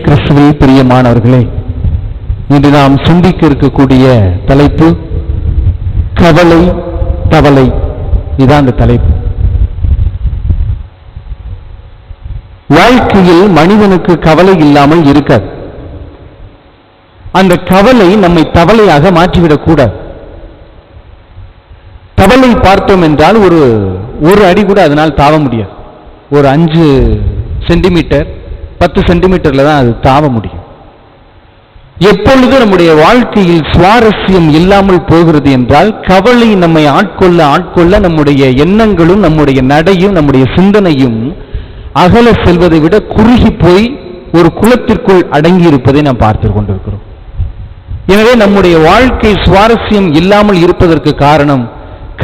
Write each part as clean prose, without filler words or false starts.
கிறிஸ்துவில் பிரியமானவர்களே, இன்று நாம் சிந்திக்க இருக்கக்கூடிய தலைப்பு கவலை தவளை. இதான் அந்த தலைப்பு. வாழ்க்கையில் மனிதனுக்கு கவலை இல்லாமல் இருக்காது. அந்த கவலை நம்மை தவளையாக மாற்றிவிடக் கூடாது. தவளை பார்த்தோம் என்றால் ஒரு அடி கூட அதனால் தாவ முடியாது. ஒரு 5 சென்டிமீட்டர் 10 சென்டிமீட்டர்ல தான் அது தாவ முடியும். எப்பொழுது நம்முடைய வாழ்க்கையில் சுவாரஸ்யம் இல்லாமல் போகிறது என்றால், கவலை நம்மை ஆட்கொள்ள நம்முடைய எண்ணங்களும் நம்முடைய நடையும் நம்முடைய சிந்தனையும் அகல செல்வதை விட குறுகி போய் ஒரு குளத்திற்குள் அடங்கி இருப்பதை நாம் பார்த்து கொண்டிருக்கிறோம். எனவே நம்முடைய வாழ்க்கை சுவாரஸ்யம் இல்லாமல் இருப்பதற்கு காரணம்,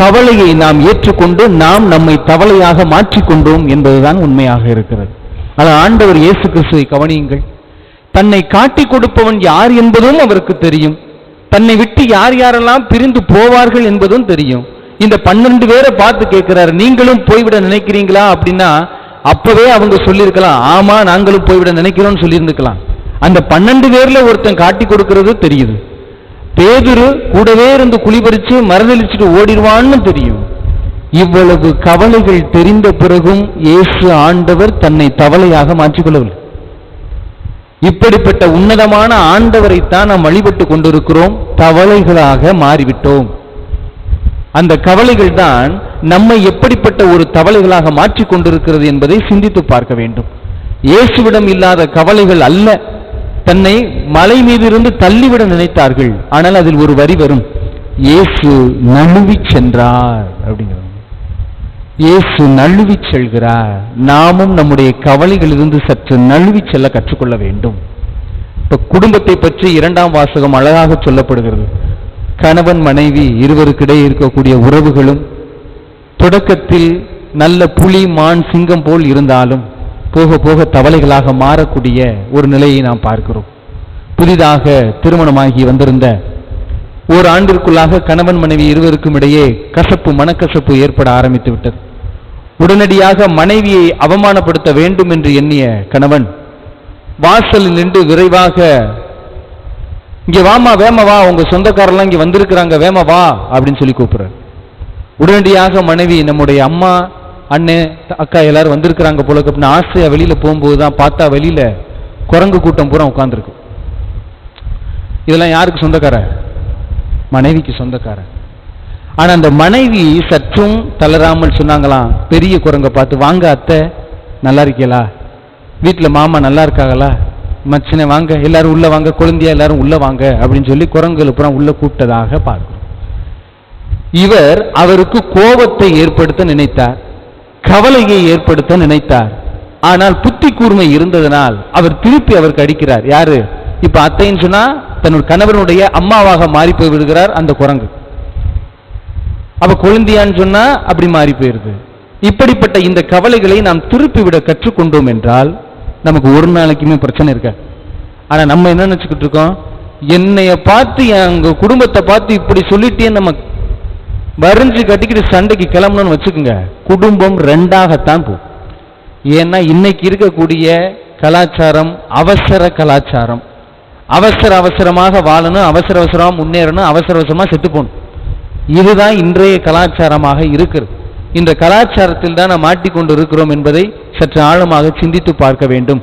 கவலையை நாம் ஏற்றுக்கொண்டு நாம் நம்மை தவளையாக மாற்றிக்கொண்டோம் என்பதுதான் உண்மையாக இருக்கிறது. ஆனால் ஆண்டவர் இயேசு கிறிஸ்துவை கவனியுங்கள். தன்னை காட்டிக் கொடுப்பவன் யார் என்பதும் அவருக்கு தெரியும். தன்னை விட்டு யார் யாரெல்லாம் பிரிந்து போவார்கள் என்பதும் தெரியும். இந்த 12 பேரை பார்த்து கேட்கிறார், நீங்களும் போய்விட நினைக்கிறீங்களா அப்படின்னா அப்பவே அவங்க சொல்லியிருக்கலாம், ஆமா நாங்களும் போய்விட நினைக்கிறோம் சொல்லியிருந்துக்கலாம். அந்த 12 பேர்ல ஒருத்தன் காட்டி கொடுக்கிறது தெரியுது. பேதுரு கூடவே இருந்து குளிபறிச்சு மறுதளிச்சுட்டு ஓடிடுவான்னு தெரியும். இவ்வளவு கவலைகள் தெரிந்த பிறகும் இயேசு ஆண்டவர் தன்னை தவளையாக மாற்றிக்கொள்ளவில்லை. இப்படிப்பட்ட உன்னதமான ஆண்டவரைத்தான் நாம் வழிபட்டு கொண்டிருக்கிறோம். தவளைகளாக மாறிவிட்டோம். அந்த கவலைகள் தான் நம்மை எப்படிப்பட்ட ஒரு தவளைகளாக மாற்றிக் கொண்டிருக்கிறது என்பதை சிந்தித்து பார்க்க வேண்டும். இயேசுவிடம் இல்லாத கவலைகள் அல்ல. தன்னை மலை மீது இருந்து தள்ளிவிட நினைத்தார்கள். ஆனால் அதில் ஒரு வரி வரும், இயேசு நழுவி சென்றார் அப்படிங்கிறது. இயேசு நழுவி செல்கிறார். நாமும் நம்முடைய கவலைகளிலிருந்து சற்று நழுவி செல்ல கற்றுக்கொள்ள வேண்டும். இப்ப குடும்பத்தை பற்றி 2ஆம் வாசகம் அழகாக சொல்லப்படுகிறது. கணவன் மனைவி இருவருக்கிடையே இருக்கக்கூடிய உறவுகளும் தொடக்கத்தில் நல்ல புலி மான் சிங்கம் போல் இருந்தாலும் போக போக தவளைகளாக மாறக்கூடிய ஒரு நிலையை நாம் பார்க்கிறோம். புதிதாக திருமணமாகி வந்திருந்த ஒரு ஆண்டிற்குள்ளாக கணவன் மனைவி இருவருக்கும் இடையே மனக்கசப்பு ஏற்பட ஆரம்பித்து விட்டது. உடனடியாக மனைவியை அவமானப்படுத்த வேண்டும் என்று எண்ணிய கணவன் வாசலில் நின்று விரைவாக, இங்க வாமா வேம வா, உங்க சொந்தக்காரெல்லாம் இங்க வந்திருக்கிறாங்க வேம வா அப்படின்னு சொல்லி கூப்பிடுறார். உடனடியாக மனைவி, நம்முடைய அம்மா அண்ணன் அக்கா எல்லாரும் வந்திருக்கிறாங்க போல அப்படின்னு ஆசையா வெளியில போகும்போது தான் பார்த்தா வெளியில குரங்கு கூட்டம் பூரா உட்கார்ந்துருக்கு. இதெல்லாம் யாருக்கு சொந்தக்கார? மனைவிக்கு சொந்தக்கார. ஆனா அந்த மனைவி சற்றும் தளராமல் சொன்னாங்களாம், பெரிய குரங்க பார்த்து, வாங்க அத்தை நல்லா இருக்கீங்களா, வீட்டுல மாமா நல்லா இருக்காங்களா, மச்சினை வாங்க எல்லாரும் உள்ள வாங்க, குழந்தையா எல்லாரும் உள்ள வாங்க அப்படின்னு சொல்லி குரங்குகள் புறம் உள்ள கூப்பிட்டதாக பார்க்கிறோம். இவர் அவருக்கு கோபத்தை ஏற்படுத்த நினைத்தார், கவலையை ஏற்படுத்த நினைத்தார். ஆனால் புத்தி கூர்மை இருந்ததனால் அவர் திருப்பி அவருக்கு அடிக்கிறார். யாரு? இப்ப அத்தைன்னு சொன்னா தன்னுடைய கணவனுடைய அம்மாவாக மாறி போய் விடுகிறார் அந்த குரங்கு. அவ குழந்தையான்னு சொன்னா அப்படி மாறி போயிருது. இப்படிப்பட்ட இந்த கவலைகளை நாம் திருப்பி விட கற்றுக்கொண்டோம் என்றால் நமக்கு ஒரு நாளைக்குமே பிரச்சனை இருக்க. ஆனா நம்ம என்ன நினைச்சுக்கிட்டு இருக்கோம், என்னைய பார்த்து எங்க குடும்பத்தை பார்த்து இப்படி சொல்லிட்டே நம்ம வரிஞ்சு கட்டிக்கிட்டு சண்டைக்கு கிளம்பணும்னு வச்சுக்கோங்க, குடும்பம் 2ஆகத்தான் போகும். ஏன்னா இன்னைக்கு இருக்கக்கூடிய கலாச்சாரம் அவசர கலாச்சாரம். அவசரமாக வாழணும், அவசரமா முன்னேறணும், அவசரமா செத்து போகணும். இதுதான் இன்றைய கலாச்சாரமாக இருக்கிறது. இந்த கலாச்சாரத்தில் தான் நாம் மாட்டிக்கொண்டு இருக்கிறோம் என்பதை சற்று ஆழமாக சிந்தித்து பார்க்க வேண்டும்.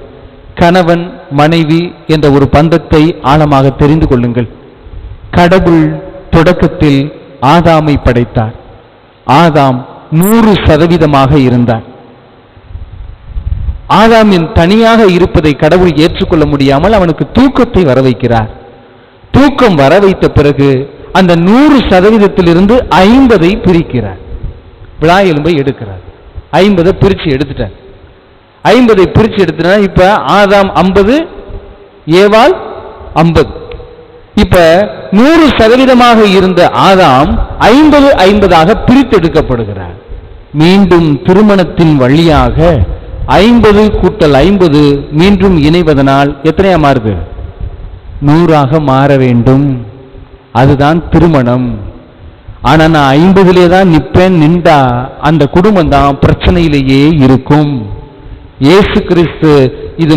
கணவன் மனைவி என்ற ஒரு பந்தத்தை ஆழமாக தெரிந்து கொள்ளுங்கள். கடவுள் தொடக்கத்தில் ஆதாமை படைத்தார். ஆதாம் 100% இருந்தார். ஆதாமின் தனியாக இருப்பதை கடவுள் ஏற்றுக்கொள்ள முடியாமல் அவனுக்கு தூக்கத்தை வர வைக்கிறார். தூக்கம் வர வைத்த பிறகு அந்த 100%இலிருந்து 50 பிரிக்கிறார். விழா எலும்பை எடுக்கிறார். 50 பிரிச்சு எடுத்துட்டார். 50 பிரிச்சு எடுத்துட்டா இப்ப ஆதாம் 50, ஏவாள் 50. இப்ப 100% இருந்த ஆதாம் 50 பிரித்தெடுக்கப்படுகிறார். மீண்டும் திருமணத்தின் வழியாக 50 கூட்டல் 50 மீண்டும் இணைவதனால் எத்தனையா மாறுது? 100 மாற வேண்டும். அதுதான் திருமணம். ஆனா நான் 50 தான் நிப்பேன், நின்றா அந்த குடும்பம் தான் பிரச்சனையிலேயே இருக்கும். இயேசு கிறிஸ்து இது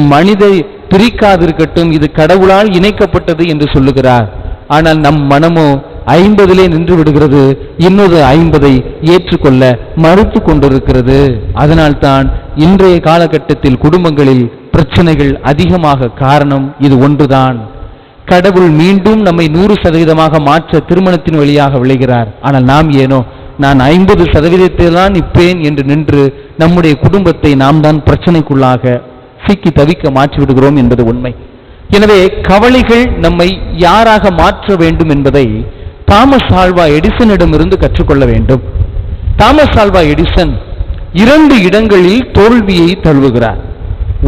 பிரிக்காதிருக்கட்டும், இது கடவுளால் இணைக்கப்பட்டது என்று சொல்லுகிறார். ஆனால் நம் மனமோ 50 நின்று விடுகிறது, இன்னொரு 50 ஏற்றுக்கொள்ள மறுத்து கொண்டிருக்கிறது. அதனால்தான் இன்றைய காலகட்டத்தில் குடும்பங்களில் பிரச்சனைகள் அதிகமாக காரணம் இது ஒன்றுதான். கடவுள் மீண்டும் நம்மை 100% மாற்ற திருமணத்தின் வழியாக விளைகிறார். ஆனால் நாம் ஏனோ நான் 50% தான் நிற்பேன் என்று நின்று நம்முடைய குடும்பத்தை நாம் தான் பிரச்சனைக்குள்ளாக சிக்கி தவிக்க மாற்றிவிடுகிறோம் என்பது உண்மை. எனவே கவலைகள் நம்மை யாராக மாற்ற வேண்டும் என்பதை தாமஸ் ஆல்வா எடிசனிடமிருந்து கற்றுக்கொள்ள வேண்டும். தாமஸ் ஆல்வா எடிசன் 2 இடங்களில் தோல்வியை தழுவுகிறார்.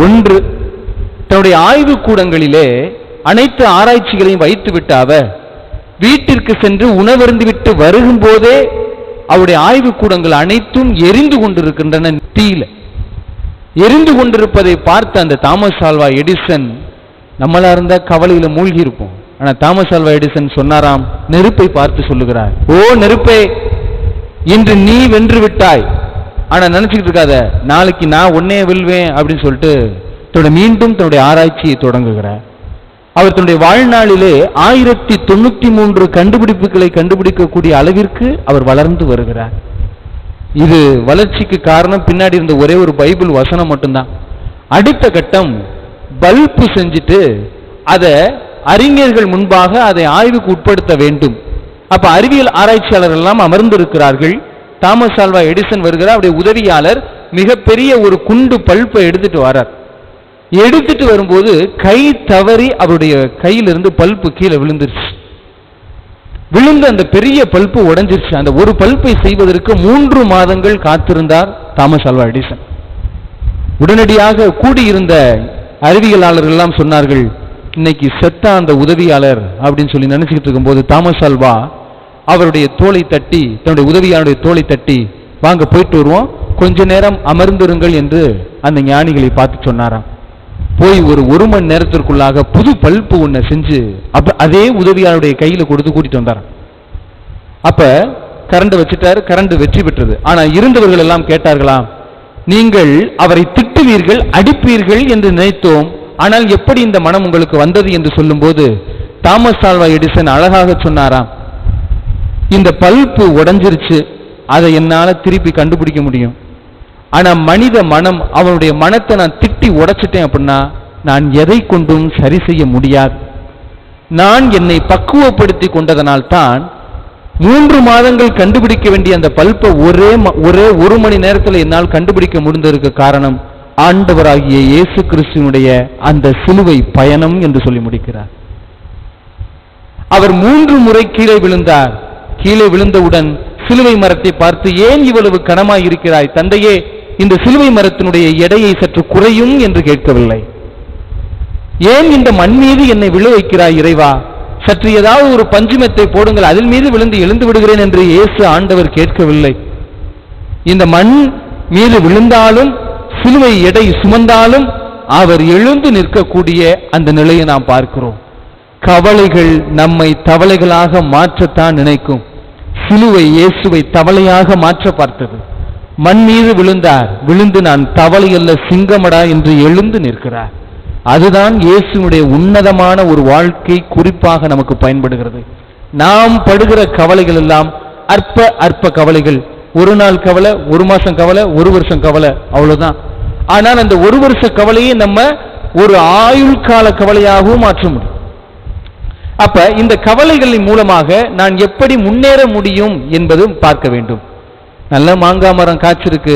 ஒன்று, தன்னுடைய ஆய்வு கூடங்களிலே அனைத்து ஆராய்ச்சிகளையும் வைத்துவிட்டு அவர் வீட்டிற்கு சென்று உணவருந்திவிட்டு வருகும் போதே அவருடைய ஆய்வு கூடங்கள் அனைத்தும் எரிந்து கொண்டிருக்கின்றன. தீயில எரிந்து கொண்டிருப்பதை பார்த்த அந்த தாமஸ் ஆல்வா எடிசன், நம்மளா இருந்த கவலையில மூழ்கி இருப்போம். ஆனா தாமஸ் ஆல்வா எடிசன் சொன்னாராம், நெருப்பை பார்த்து சொல்லுகிறார், ஓ நெருப்பே, இன்று நீ வென்று விட்டாய், ஆனா நினைச்சுக்கிட்டு இருக்காத நாளைக்கு நான் உன்னைய வெல்வேன் அப்படின்னு சொல்லிட்டு மீண்டும் தன்னுடைய ஆராய்ச்சியை தொடங்குகிறார். அவர் தன்னுடைய வாழ்நாளிலே 1093 கண்டுபிடிப்புகளை கண்டுபிடிக்கக்கூடிய அளவிற்கு அவர் வளர்ந்து வருகிறார். இது வளர்ச்சிக்கு காரணம் பின்னாடி இருந்த ஒரே ஒரு பைபிள் வசனம் மட்டும்தான். அடுத்த கட்டம், பல்பு செஞ்சுட்டு அதை அறிஞர்கள் முன்பாக அதை ஆய்வுக்கு உட்படுத்த வேண்டும். அப்ப அறிவியல் ஆராய்ச்சியாளர்கள் எல்லாம் அமர்ந்திருக்கிறார்கள். தாமஸ் ஆல்வா எடிசன் வருகிறார். அவருடைய உதவியாளர் மிகப்பெரிய ஒரு குண்டு பல்பை எடுத்துட்டு வரார். எடுத்துட்டு வரும்போது கை தவறி அவருடைய கையிலிருந்து பல்பு கீழே விழுந்துருச்சு. விழுந்து அந்த பெரிய பல்பு உடைஞ்சிருச்சு. அந்த ஒரு பல்பை செய்வதற்கு 3 மாதங்கள் காத்திருந்தார் தாமஸ் ஆல்வா எடிசன். உடனடியாக கூடியிருந்த அறிவியலாளர்கள் எல்லாம் சொன்னார்கள், இன்னைக்கு செத்த அந்த உதவியாளர் அப்படின்னு சொல்லி நினைச்சுக்கிட்டு இருக்கும்போது தாமஸ் ஆல்வா அவருடைய தோளை தட்டி, தன்னுடைய உதவியாளருடைய தோளை தட்டி, வாங்க போயிட்டு வருவோம், கொஞ்ச நேரம் அமர்ந்திருங்கள் என்று அந்த ஞானிகளை பார்த்து சொன்னாராம். போய் ஒரு மணி நேரத்திற்குள்ளாக புது பல்பு ஒன்றை செஞ்சு அதே உதவியாளருடைய கையில கொடுத்து கூட்டிட்டு வந்தாராம். அப்ப கரண்ட் வச்சுட்டாரு, கரண்ட் வெற்றி பெற்றது. ஆனா இருந்தவர்கள் எல்லாம் கேட்டார்களாம், நீங்கள் அவரை திட்டுவீர்கள், அடிப்பீர்கள் என்று நினைத்தோம், ஆனால் எப்படி இந்த மனம் உங்களுக்கு வந்தது என்று சொல்லும் போது தாமஸ் ஆல்வா எடிசன் அழகாக சொன்னாராம், இந்த பல்பு உடைஞ்சிருச்சு, அதை என்னால திருப்பி கண்டுபிடிக்க முடியும். ஆனா மனித மனம், அவனுடைய மனத்தை நான் திட்டி உடைச்சிட்டேன் அப்படின்னா நான் எதை கொண்டும் சரி செய்ய முடியாது. நான் என்னை பக்குவப்படுத்தி கொண்டதனால் தான் 3 மாதங்கள் கண்டுபிடிக்க வேண்டிய அந்த பல்பை ஒரே 1 மணி நேரத்தில் என்னால் கண்டுபிடிக்க முடிந்ததற்கு காரணம் ஆண்டவராகிய இயேசு கிறிஸ்துவினுடைய அந்த சிலுவை பயணம் என்று சொல்லி முடிக்கிறார். அவர் 3 முறை கீழே விழுந்தார். கீழே விழுந்தவுடன் சிலுவை மரத்தை பார்த்து, ஏன் இவ்வளவு கனமாய் இருக்கிறாய் தந்தையே, இந்த சிலுவை மரத்தினுடைய எடையை சற்று குறையும் என்று கேட்கவில்லை. ஏன் இந்த மண் மீது என்னை விழ வைக்கிறாய் இறைவா, சற்று ஏதாவது ஒரு பஞ்சுமெத்தை போடுங்கள், அதில் மீது விழுந்து எழுந்து விடுகிறேன் என்று இயேசு ஆண்டவர் கேட்கவில்லை. இந்த மண் மீது விழுந்தாலும் சிலுவை எடை சுமந்தாலும் அவர் எழுந்து நிற்கக்கூடிய அந்த நிலையை நாம் பார்க்கிறோம். கவலைகள் நம்மை தவளைகளாக மாற்றத்தான் நினைக்கும். சிலுவை இயேசுவை தவளையாக மாற்ற பார்த்தது. மண் மீது விழுந்தார், விழுந்து நான் தவளை அல்ல சிங்கமடா என்று எழுந்து நிற்கிறார். அதுதான் இயேசுனுடைய உன்னதமான ஒரு வாழ்க்கை குறிப்பாக நமக்கு பயன்படுகிறது. நாம் படுகிற கவலைகள் எல்லாம் அற்ப கவலைகள். ஒரு நாள் கவலை, 1 மாசம் கவலை, 1 வருஷம் கவலை, அவ்வளவுதான். ஆனால் அந்த 1 வருஷ கவலையை நம்ம ஒரு ஆயுள் கால கவலையாகவும் மாற்ற முடியும். அப்ப இந்த கவலைகளின் மூலமாக நான் எப்படி முன்னேற முடியும் என்பது பார்க்க வேண்டும். நல்ல மாங்காய் மரம் காய்ச்சிருக்கு,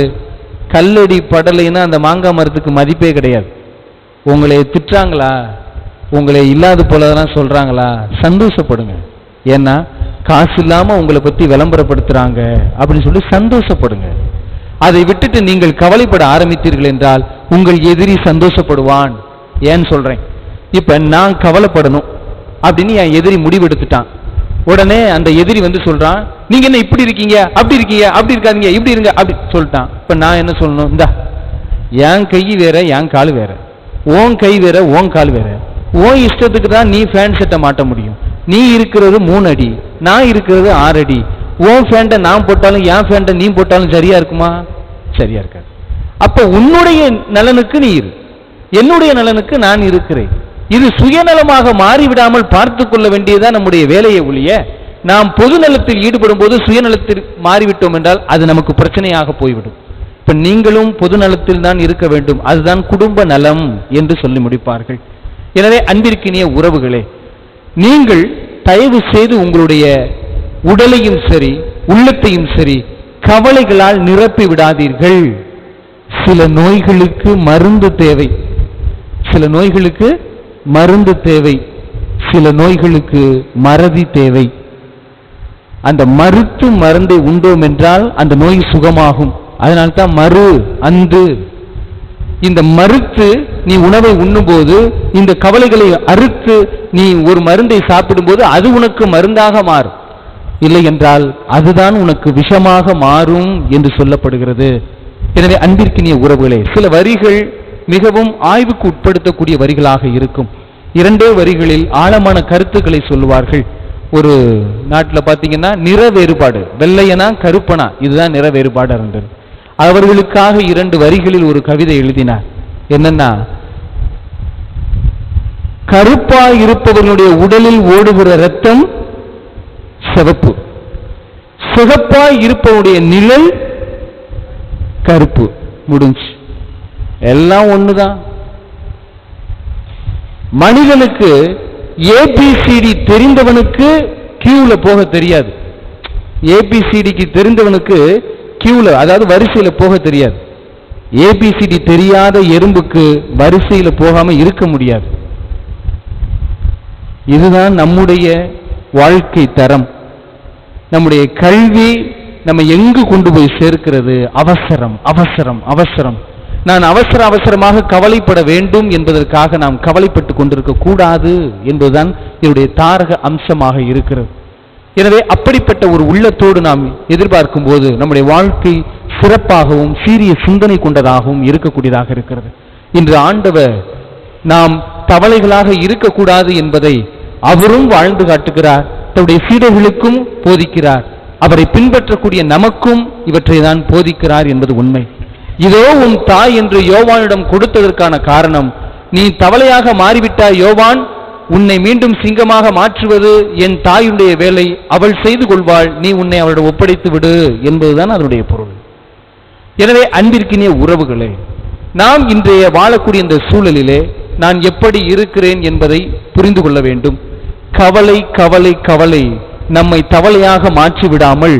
கல்லடி படலைன்னா அந்த மாங்காய் மரத்துக்கு மதிப்பே கிடையாது. உங்களை திட்டுறாங்களா, உங்களை இல்லாத போலதான் சொல்றாங்களா, சந்தோஷப்படுங்க. ஏன்னா காசு இல்லாம உங்களை பத்தி விளம்பரப்படுத்துறாங்க அப்படின்னு சொல்லி சந்தோஷப்படுங்க. அதை விட்டுட்டு நீங்கள் கவலைப்பட ஆரம்பித்தீர்கள் என்றால் உங்கள் எதிரி சந்தோஷப்படுவான். ஏன்னு சொல்றேன், இப்ப நான் கவலைப்படணும் அப்படின்னு என் எதிரி முடிவெடுத்துட்டான். உடனே அந்த எதிரி வந்து சொல்றான், நீங்க என்ன இப்படி இருக்கீங்க, அப்படி இருக்கீங்க, அப்படி இருக்காதீங்க, இப்படி இருங்க அப்படி சொல்லிட்டான். இப்ப நான் என்ன சொல்லணும், இந்தா என் கை வேற என் கால் வேற, ஓன் கை வேற ஓன் கால் வேற, ஓன் இஷ்டத்துக்கு தான் நீ ஃபேன் செட்டை மாட்ட முடியும். நீ இருக்கிறது 3 அடி, நான் இருக்கிறது 6 அடி. ஓன் ஃபேண்டை நான் போட்டாலும் என் ஃபேண்டை நீ போட்டாலும் சரியா இருக்குமா? சரியா இருக்காது. அப்ப உன்னுடைய நலனுக்கு நீ இரு, என்னுடைய நலனுக்கு நான் இருக்கிறேன். இது சுயநலமாக மாறிவிடாமல் பார்த்து கொள்ள வேண்டியதுதான் நம்முடைய வேலையை ஒழிய, நாம் பொது நலத்தில் ஈடுபடும் போது சுயநலத்தில் மாறிவிட்டோம் என்றால் அது நமக்கு பிரச்சனையாக போய்விடும். இப்ப நீங்களும் பொது நலத்தில் தான் இருக்க வேண்டும், அதுதான் குடும்ப நலம் என்று சொல்லி முடிப்பார்கள். எனவே அன்பிற்கினிய உறவுகளே, நீங்கள் தயவு செய்து உங்களுடைய உடலையும் சரி உள்ளத்தையும் சரி கவலைகளால் நிரப்பி விடாதீர்கள். சில நோய்களுக்கு மருந்து தேவை, சில நோய்களுக்கு மருந்து தேவை, சில நோய்களுக்கு மறதி தேவை. அந்த மருந்தை உண்டோம் என்றால் அந்த நோய் சுகமாகும். அதனால்தான் மறு அந்து. இந்த மறுத்து நீ உணவை உண்ணும் போது, இந்த கவலைகளை அறுத்து நீ ஒரு மருந்தை சாப்பிடும் போது அது உனக்கு மருந்தாக மாறும். இல்லை என்றால் அதுதான் உனக்கு விஷமாக மாறும் என்று சொல்லப்படுகிறது. எனவே அன்பிற்கினிய உறவுகளே, சில வரிகள் மிகவும் ஆய்வுக்கு உட்படுத்தக்கூடிய வரிகளாக இருக்கும். 2 வரிகளில் ஆழமான கருத்துக்களை சொல்லுவார்கள். ஒரு நாட்டில் பார்த்தீங்கன்னா நிற வேறுபாடு, வெள்ளையனா கருப்பனா, இதுதான் நிற வேறுபாடு இருந்தது. அவர்களுக்காக 2 வரிகளில் ஒரு கவிதை எழுதினார். என்னன்னா, கருப்பாய் இருப்பவர்களுடைய உடலில் ஓடுகிற ரத்தம் சிவப்பு, சிவப்பாய் இருப்பவருடைய நிழல் கருப்பு. முடிஞ்சு, எல்லாம் ஒண்ணுதான். மனிதனுக்கு ஏபிசிடி தெரிந்தவனுக்கு கியூல போக தெரியாது. ஏபிசிடிக்கு தெரிந்தவனுக்கு கியூல, அதாவது வரிசையில போக தெரியாது. ஏபிசிடி தெரியாத எறும்புக்கு வரிசையில போகாம இருக்க முடியாது. இதுதான் நம்முடைய வாழ்க்கை தரம். நம்முடைய கல்வி நம்ம எங்கு கொண்டு போய் சேர்க்கிறது? அவசரம் அவசரம் அவசரம். நான் அவசரமாக கவலைப்பட வேண்டும் என்பதற்காக நாம் கவலைப்பட்டு கொண்டிருக்க கூடாது என்பதுதான் என்னுடைய தாரக அம்சமாக இருக்கிறது. எனவே அப்படிப்பட்ட ஒரு உள்ளத்தோடு நாம் எதிர்பார்க்கும் போது நம்முடைய வாழ்க்கை சிறப்பாகவும் சீரிய சிந்தனை கொண்டதாகவும் இருக்கக்கூடியதாக இருக்கிறது. இன்று ஆண்டவர் நாம் தவளைகளாக இருக்கக்கூடாது என்பதை அவரும் வாழ்ந்து காட்டுகிறார், தன்னுடைய சீடர்களுக்கும் போதிக்கிறார், அவரை பின்பற்றக்கூடிய நமக்கும் இவற்றை தான் போதிக்கிறார் என்பது உண்மை. இதோ உன் தாய் என்று யோவானிடம் கொடுத்ததற்கான காரணம், நீ தவளையாக மாறிவிட்டாய் யோவான், உன்னை மீண்டும் சிங்கமாக மாற்றுவது என் தாயுடைய வேலை, அவள் செய்து கொள்வாள், நீ உன்னை அவளிடம் ஒப்படைத்து விடு என்பதுதான் அதனுடைய பொருள். எனவே அன்பிற்கினிய உறவுகளே, நாம் இன்றைய வாழக்கூடிய இந்த சூழலிலே நான் எப்படி இருக்கிறேன் என்பதை புரிந்து கொள்ள வேண்டும். கவலை கவலை கவலை நம்மை தவளையாக மாற்றி விடாமல்,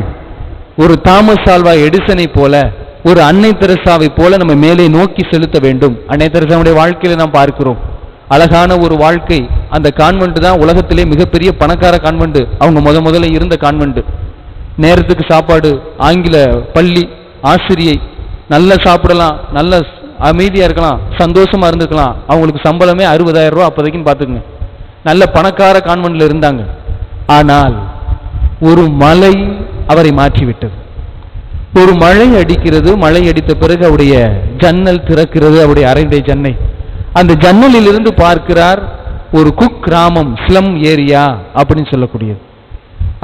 ஒரு தாமஸ் ஆல்வா எடிசனை போல, ஒரு அன்னை தெரசாவை போல நம்ம மேலே நோக்கி செலுத்த வேண்டும். அன்னை தெரசாவுடைய வாழ்க்கையில நாம் பார்க்கிறோம், அழகான ஒரு வாழ்க்கை. அந்த கான்வென்ட் தான் உலகத்திலே மிகப்பெரிய பணக்கார கான்வென்ட். அவங்க முதல்ல இருந்த கான்வென்ட். நேரத்துக்கு சாப்பாடு, ஆங்கில பள்ளி ஆசிரியை, நல்ல சாப்பிடலாம், நல்ல அமைதியா இருக்கலாம், சந்தோஷமா இருந்துக்கலாம். அவங்களுக்கு சம்பளமே 60,000 ரூபாய் அப்போதைக்கு பார்த்துக்குங்க. நல்ல பணக்கார கான்வென்ட்ல இருந்தாங்க. ஆனால் ஒரு மலை அவரை மாற்றிவிட்டது. ஒரு மழை அடிக்கிறது, மழை அடித்த பிறகு அவருடைய ஜன்னல் திறக்கிறது, அவருடைய அறையுடைய ஜன்னல். அந்த ஜன்னலில் இருந்து பார்க்கிறார் ஒரு குக் கிராமம், ஸ்லம் ஏரியா அப்படின்னு சொல்லக்கூடியது.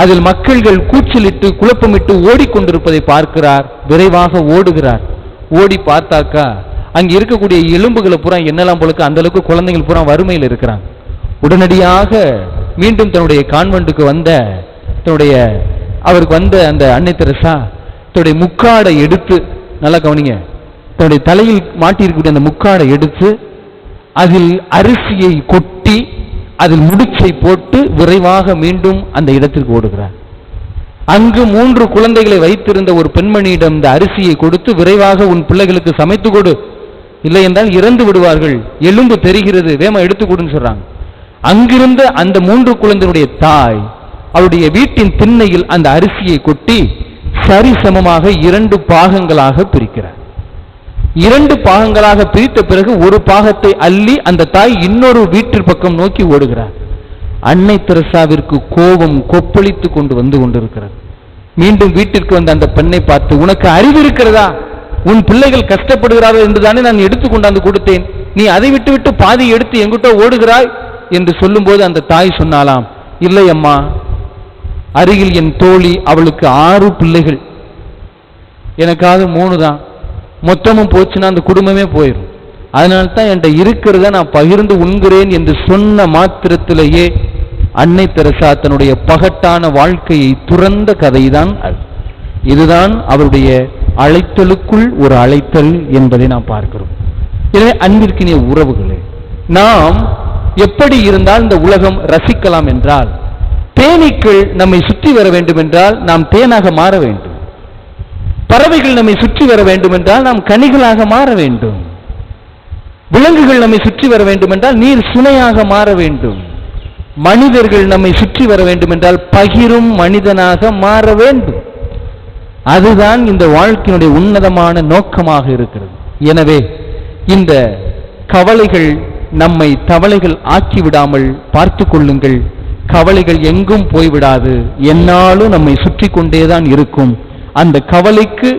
அதில் மக்கள்கள் கூச்சலிட்டு குழப்பமிட்டு ஓடிக்கொண்டிருப்பதை பார்க்கிறார். விரைவாக ஓடுகிறார். ஓடி பார்த்தாக்கா அங்க இருக்கக்கூடிய எலும்புகளை பூரா என்னெல்லாம் போலுக்கு அந்த அளவுக்கு குழந்தைகள் பூரா வறுமையில் இருக்கிறாங்க. உடனடியாக மீண்டும் தன்னுடைய கான்வென்ட்டுக்கு வந்த அவருக்கு வந்த அந்த அன்னை தெரசா தன்னுடைய முக்காடை எடுத்து, நல்லா கவனிங்க, தன்னுடைய தலையில் மாட்டியிருக்கக்கூடிய அந்த முக்காடை எடுத்து அதில் அரிசியை கொட்டி அதில் முடிச்சை போட்டு விரைவாக மீண்டும் அந்த இடத்திற்கு ஓடுகிறார். அங்கு 3 குழந்தைகளை வைத்திருந்த ஒரு பெண்மணியிடம் இந்த அரிசியை கொடுத்து, விரைவாக உன் பிள்ளைகளுக்கு சமைத்து கொடு, இல்லை என்றால் இறந்து விடுவார்கள், எலும்பு தெரிகிறது, வேமா எடுத்து கொடுன்னு சொல்றாங்க. அங்கிருந்த அந்த 3 குழந்தைகளுடைய தாய் அவருடைய வீட்டின் திண்ணையில் அந்த அரிசியை கொட்டி சரிசமமாக 2 பாகங்களாக பிரிக்கிறார். 2 பாகங்களாக பிரித்த பிறகு ஒரு பாகத்தை அள்ளி அந்த தாய் இன்னொரு வீட்டின் பக்கம் நோக்கி ஓடுகிறார். அன்னை தெரசாவிற்கு கோபம் கொப்பளித்து கொண்டு வந்து கொண்டிருக்கிறது. மீண்டும் வீட்டிற்கு வந்த அந்த பெண்ணை பார்த்து, உனக்கு அறிவு இருக்கிறதா? உன் பிள்ளைகள் கஷ்டப்படுகிறார்கள் என்றுதானே நான் எடுத்து கொண்டாந்து கொடுத்தேன், நீ அதை விட்டு பாதி எடுத்து எங்கிட்ட ஓடுகிறாய் என்று சொல்லும்போது அந்த தாய் சொன்னாலாம், இல்லை அம்மா, அருகில் என் தோழி, அவளுக்கு 6 பிள்ளைகள், எனக்காவது 3 தான், மொத்தமும் போச்சுன்னா அந்த குடும்பமே போயிடும். அதனால்தான் என்கிட்ட இருக்கிறத நான் பகிர்ந்து உண்கிறேன் என்று சொன்ன மாத்திரத்திலேயே அன்னை தெரசா தன்னுடைய பகட்டான வாழ்க்கையை துறந்த கதைதான் அது. இதுதான் அவருடைய அழைத்தலுக்குள் ஒரு அழைத்தல் என்பதை நாம் பார்க்கிறோம். எனவே அன்பிற்கினிய உறவுகளே, நாம் எப்படி இருந்தால் இந்த உலகம் ரசிக்கலாம் என்றால், தேனீக்கள் நம்மை சுற்றி வர வேண்டும் என்றால் நாம் தேனாக மாற வேண்டும். பறவைகள் நம்மை சுற்றி வர வேண்டும் என்றால் நாம் கனிகளாக மாற வேண்டும். விலங்குகள் நம்மை சுற்றி வர வேண்டும் என்றால் நீர் சுனையாக மாற வேண்டும். மனிதர்கள் நம்மை சுற்றி வர வேண்டும் என்றால் பகிரும் மனிதனாக மாற வேண்டும். அதுதான் இந்த வாழ்க்கையினுடைய உன்னதமான நோக்கமாக இருக்கிறது. எனவே இந்த கவலைகள் நம்மை தவளைகள் ஆக்கிவிடாமல் பார்த்து கொள்ளுங்கள். கவலைகள் எங்கும் போய்விடாது, என்னாலும் நம்மை சுற்றி கொண்டேதான் இருக்கும். அந்த கவலைக்கு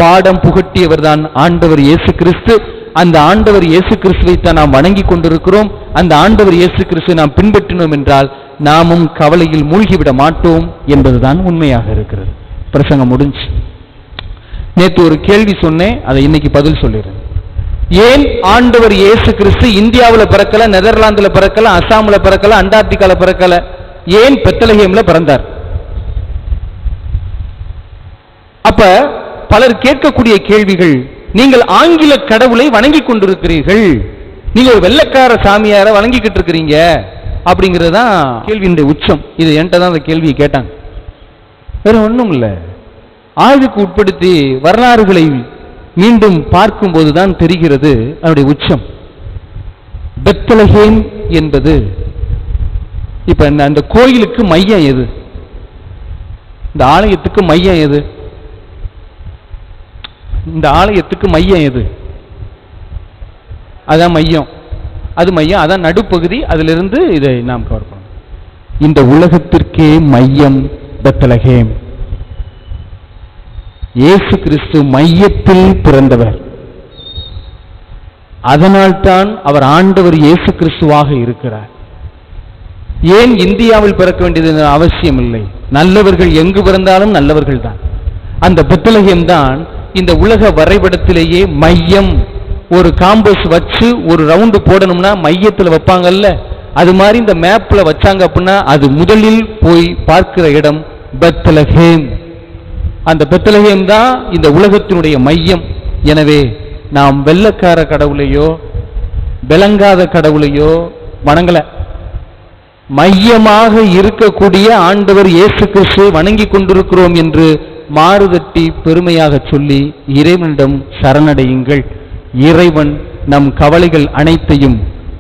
பாடம் புகட்டியவர் தான் ஆண்டவர் இயேசு கிறிஸ்து. அந்த ஆண்டவர் இயேசு கிறிஸ்துவை தான் நாம் வணங்கி கொண்டிருக்கிறோம். அந்த ஆண்டவர் இயேசு கிறிஸ்துவை நாம் பின்பற்றினோம் என்றால் நாமும் கவலையில் மூழ்கிவிட மாட்டோம் என்பதுதான் உண்மையாக இருக்கிறது. பிரசங்கம் முடிஞ்சு. நேற்று ஒரு கேள்வி சொன்னேன், அதை இன்னைக்கு பதில் சொல்லிடுறேன். ஏன் ஆண்டவர் இயேசு கிறிஸ்து இந்தியாவில் பிறக்கல, நெதர்லாந்துல பிறக்கல, அசாம்ல பிறக்கல, அண்டார்டிகால பிறக்கல? ஏன் பெத்லகேம்ல பிறந்தார்? அப்ப பலர் கேட்கக்கூடிய கேள்விகள், நீங்கள் ஆங்கில கடவுளை வணங்கி கொண்டிருக்கிறீர்கள், நீங்க ஒரு வெள்ளைக்கார சாமியார வணங்கிக்கிட்டு இருக்கிறீங்க அப்படிங்கிறது தான் கேள்வியினுடைய உச்சம். இது என்கிட்ட தான் அந்த கேள்வியை கேட்டாங்க. வேற ஒன்றும் இல்லை, ஆய்வுக்கு உட்படுத்தி வரலாறுகளை மீண்டும் பார்க்கும்போதுதான் தெரிகிறது அதனுடைய உச்சம். பெத்லகேம் என்பது, இப்ப அந்த கோயிலுக்கு மையம் எது? இந்த ஆலயத்துக்கு மையம் எது? இந்த ஆலயத்துக்கு மையம் எது? அதான் மையம், அது மையம், அதான் நடுப்பகுதி. அதிலிருந்து இதை நாம் கவர் பண்ணோம். இந்த உலகத்திற்கே மையம் பெத்லகேம். இயேசு கிறிஸ்து மையத்தில் பிறந்தவர். அதனால்தான் அவர் ஆண்டவர் இயேசு கிறிஸ்துவாக இருக்கிறார். ஏன் இந்தியாவில் பிறக்க வேண்டியது அவசியம் இல்லை. நல்லவர்கள் எங்கு பிறந்தாலும் நல்லவர்கள் தான். அந்த பெத்லகேம் தான் இந்த உலக வரைபடத்திலேயே மையம். ஒரு காம்பஸ் வச்சு ஒரு ரவுண்டு போடணும்னா மையத்தில் வைப்பாங்கல்ல, அது மாதிரி இந்த மேப்ல வச்சாங்க அப்படின்னா அது முதலில் போய் பார்க்கிற இடம் பெத்லகேம். அந்த பெத்லகேம் தான் இந்த உலகத்தினுடைய மையம். எனவே நாம் வெள்ளைக்கார கடவுளையோ விளங்காத கடவுளையோ வணங்கல, மையமாக இருக்கக்கூடிய ஆண்டவர் இயேசு கிறிஸ்துவை வணங்கி கொண்டிருக்கிறோம் என்று மாறுதட்டி பெருமையாக சொல்லி இறைவனிடம் சரணடையுங்கள். இறைவன் நம் கவலைகள் அனைத்தையும்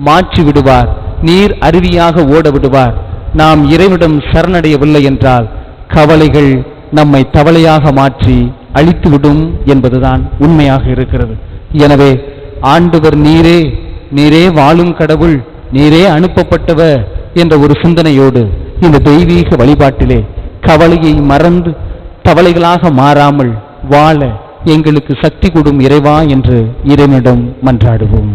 மாற்றி விடுவார். நீர் அருவியாக ஓட விடுவார். நாம் இறைவனிடம் சரணடையவில்லை என்றால் கவலைகள் நம்மை தவளையாக மாற்றி அழித்துவிடும் என்பதுதான் உண்மையாக இருக்கிறது. எனவே ஆண்டவர் நீரே, நீரே வாழும் கடவுள், நீரே அனுப்பப்பட்டவர் என்ற ஒரு சிந்தனையோடு இந்த தெய்வீக வழிபாட்டிலே கவலையை மறந்து தவளைகளாக மாறாமல் வாழ எங்களுக்கு சக்தி கொடும் இறைவா என்று இறைவனிடம் மன்றாடுவோம்.